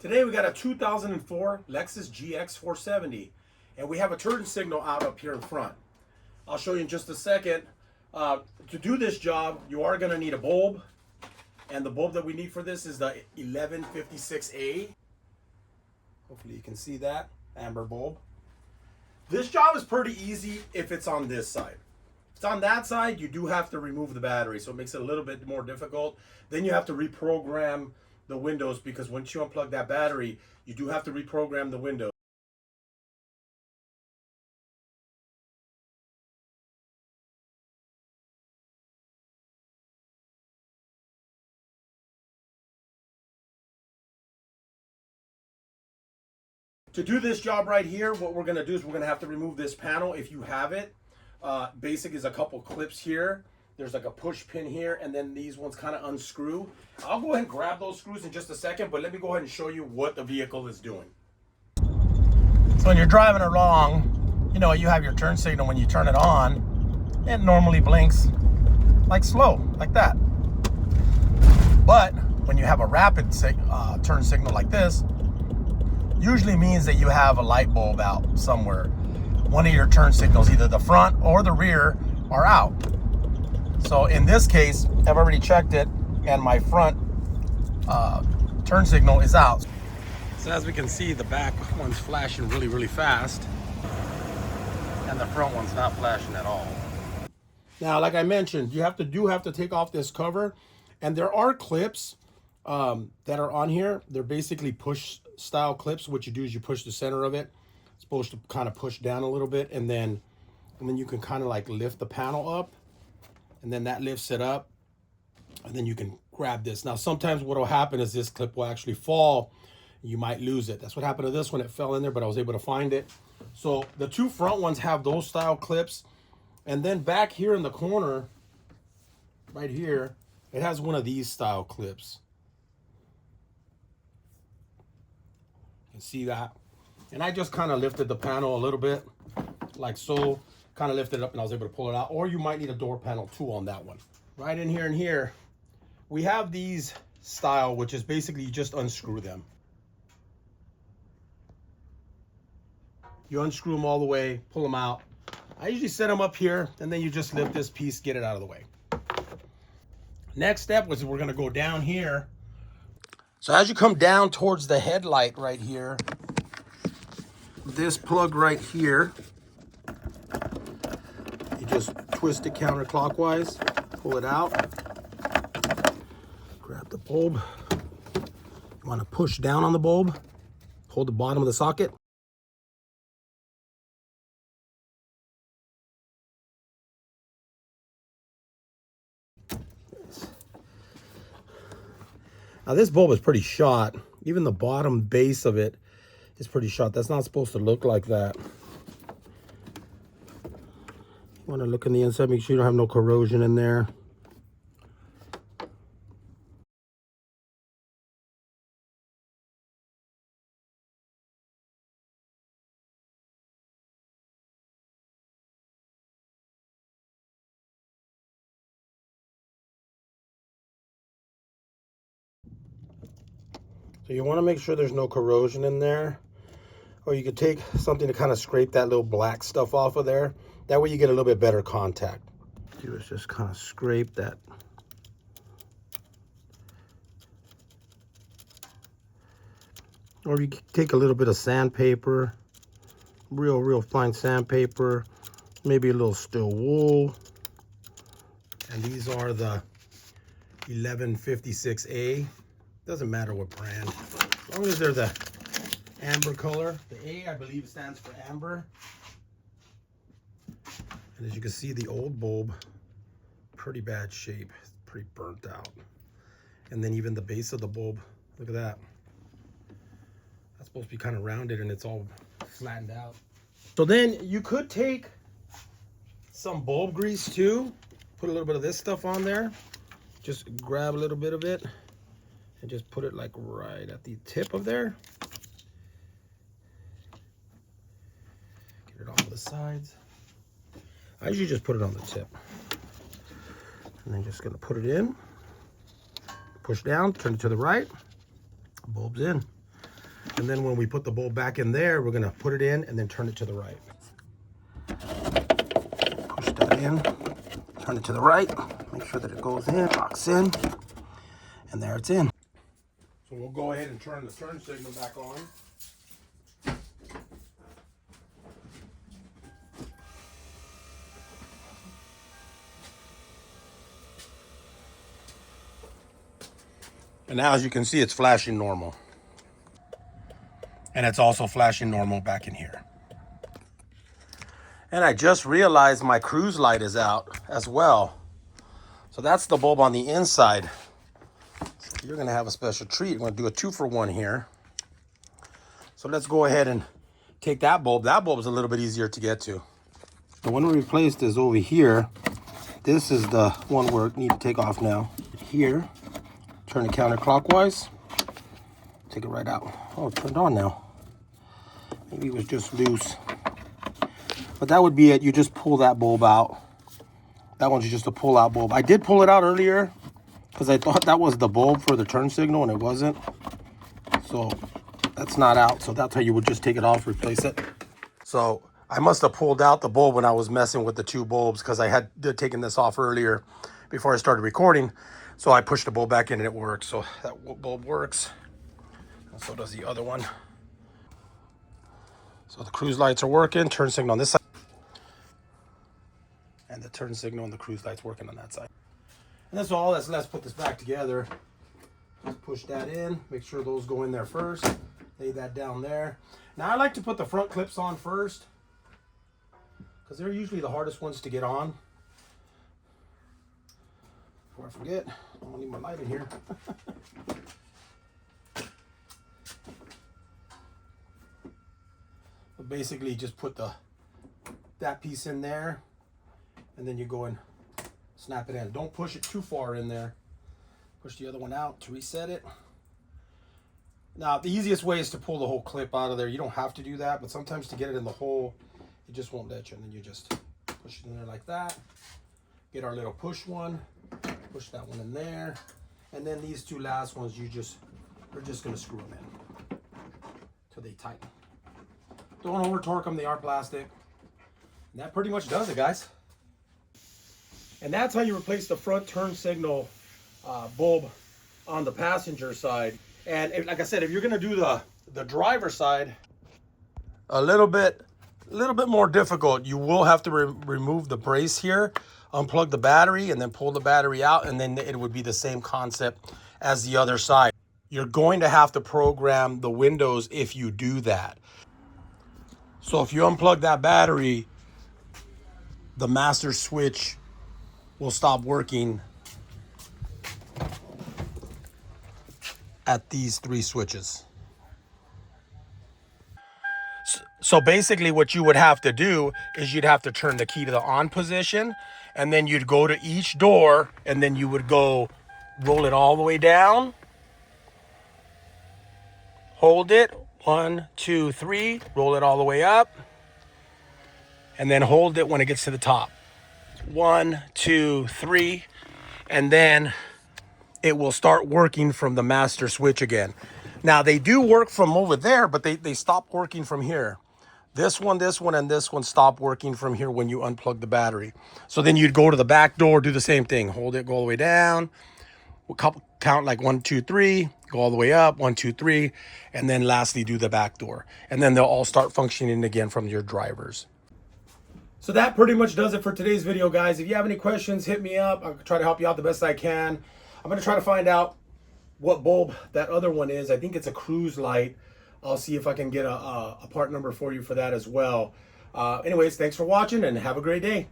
Today we got a 2004 Lexus GX470 and we have a turn signal out up here in front. I'll show you in just a second. To do this job, you are going to need a bulb, and the bulb that we need for this is the 1156A. Hopefully you can see that amber bulb. This job is pretty easy if it's on this side. If it's on that side, you do have to remove the battery, so it makes it a little bit more difficult. Then you have to reprogram the windows, because once you unplug that battery, you do have to reprogram the window. To do this job right here, what we're going to do is we're going to have to remove this panel if you have it. Basic is a couple clips here. There's like a push pin here, and then these ones kind of unscrew. I'll go ahead and grab those screws in just a second, but let me go ahead and show you what the vehicle is doing. So when you're driving along, you know, you have your turn signal. When you turn it on, it normally blinks like slow, like that. But when you have a rapid turn signal like this, usually means that you have a light bulb out somewhere. One of your turn signals, either the front or the rear, are out. So in this case, I've already checked it, and my front turn signal is out. So as we can see, the back one's flashing really, really fast, and the front one's not flashing at all. Now, like I mentioned, you do have to take off this cover, and there are clips that are on here. They're basically push style clips. What you do is you push the center of it. It's supposed to kind of push down a little bit, and then you can kind of like lift the panel up, and then that lifts it up, and then you can grab this. Now, sometimes what will happen is this clip will actually fall. You might lose it. That's what happened to this one. It fell in there, but I was able to find it. So the two front ones have those style clips, and then back here in the corner, right here, it has one of these style clips. You can see that. And I just kind of lifted the panel a little bit, like so. Kind of lifted it up, and I was able to pull it out. Or you might need a door panel too on that one. Right in here and here, we have these style, which is basically you just unscrew them. You unscrew them all the way, pull them out. I usually set them up here, and then you just lift this piece, get it out of the way. Next step was we're gonna go down here. So as you come down towards the headlight right here, this plug right here, you just twist it counterclockwise, pull it out, grab the bulb. You want to push down on the bulb, hold the bottom of the socket. Now this bulb is pretty short. Even the bottom base of it is pretty short. That's not supposed to look like that. You want to look in the inside, make sure you don't have no corrosion in there. So you want to make sure there's no corrosion in there. Or you could take something to kind of scrape that little black stuff off of there. That way you get a little bit better contact. Do is just kind of scrape that. Or you can take a little bit of sandpaper, real fine sandpaper, maybe a little steel wool. And these are the 1156A. Doesn't matter what brand, as long as they're the amber color. The A, I believe, stands for amber. And as you can see, the old bulb, pretty bad shape, it's pretty burnt out. And then even the base of the bulb, look at that. That's supposed to be kind of rounded, and it's all flattened out. So then you could take some bulb grease too, put a little bit of this stuff on there. Just grab a little bit of it and just put it like right at the tip of there. Get it off the sides. I usually just put it on the tip. And then just gonna put it in, push down, turn it to the right, bulb's in. And then when we put the bulb back in there, we're gonna put it in and then turn it to the right. Push that in, turn it to the right, make sure that it goes in, locks in, and there it's in. So we'll go ahead and turn the turn signal back on. And now, as you can see, it's flashing normal. And it's also flashing normal back in here. And I just realized my cruise light is out as well. So that's the bulb on the inside. So you're gonna have a special treat. I'm gonna do a 2-for-1 here. So let's go ahead and take that bulb. That bulb is a little bit easier to get to. The one we replaced is over here. This is the one we need to take off now. Here, turn it counterclockwise. Take it right out. Oh, it's turned on now. Maybe it was just loose. But that would be it. You just pull that bulb out. That one's just a pull-out bulb. I did pull it out earlier because I thought that was the bulb for the turn signal, and it wasn't. So that's not out. So that's how you would just take it off, replace it. So I must have pulled out the bulb when I was messing with the two bulbs because I had taken this off earlier before I started recording. So I pushed the bulb back in and it works. So that bulb works. And so does the other one. So the cruise lights are working, turn signal on this side. And the turn signal and the cruise lights working on that side. And that's all. Let's put this back together. Just push that in. Make sure those go in there first. Lay that down there. Now I like to put the front clips on first, because they're usually the hardest ones to get on. Before I forget, I don't need my light in here. But basically just put that piece in there, and then you go and snap it in. Don't push it too far in there. Push the other one out to reset it. Now, the easiest way is to pull the whole clip out of there. You don't have to do that, but sometimes to get it in the hole, it just won't let you. And then you just push it in there like that. Get our little push one. Push that one in there. And then these two last ones, we're just going to screw them in till they tighten. Don't over torque them, they are plastic. And that pretty much does it, guys. And that's how you replace the front turn signal bulb on the passenger side. And like I said, if you're gonna do the driver side, a little bit more difficult. You will have to remove the brace here, unplug the battery, and then pull the battery out, and then it would be the same concept as the other side. You're going to have to program the windows if you do that. So if you unplug that battery, the master switch will stop working at these three switches. So basically what you would have to do is you'd have to turn the key to the on position, and then you'd go to each door, and then you would go roll it all the way down, hold it, 1, 2, 3, roll it all the way up, and then hold it when it gets to the top. 1, 2, 3, and then it will start working from the master switch again. Now they do work from over there, but they stop working from here. This one, and this one stop working from here when you unplug the battery. So then you'd go to the back door, do the same thing. Hold it, go all the way down. We'll count like 1, 2, 3, go all the way up, 1, 2, 3, and then lastly do the back door. And then they'll all start functioning again from your drivers. So that pretty much does it for today's video, guys. If you have any questions, hit me up. I'll try to help you out the best I can. I'm going to try to find out what bulb that other one is. I think it's a cruise light. I'll see if I can get a part number for you for that as well. Anyways, thanks for watching and have a great day.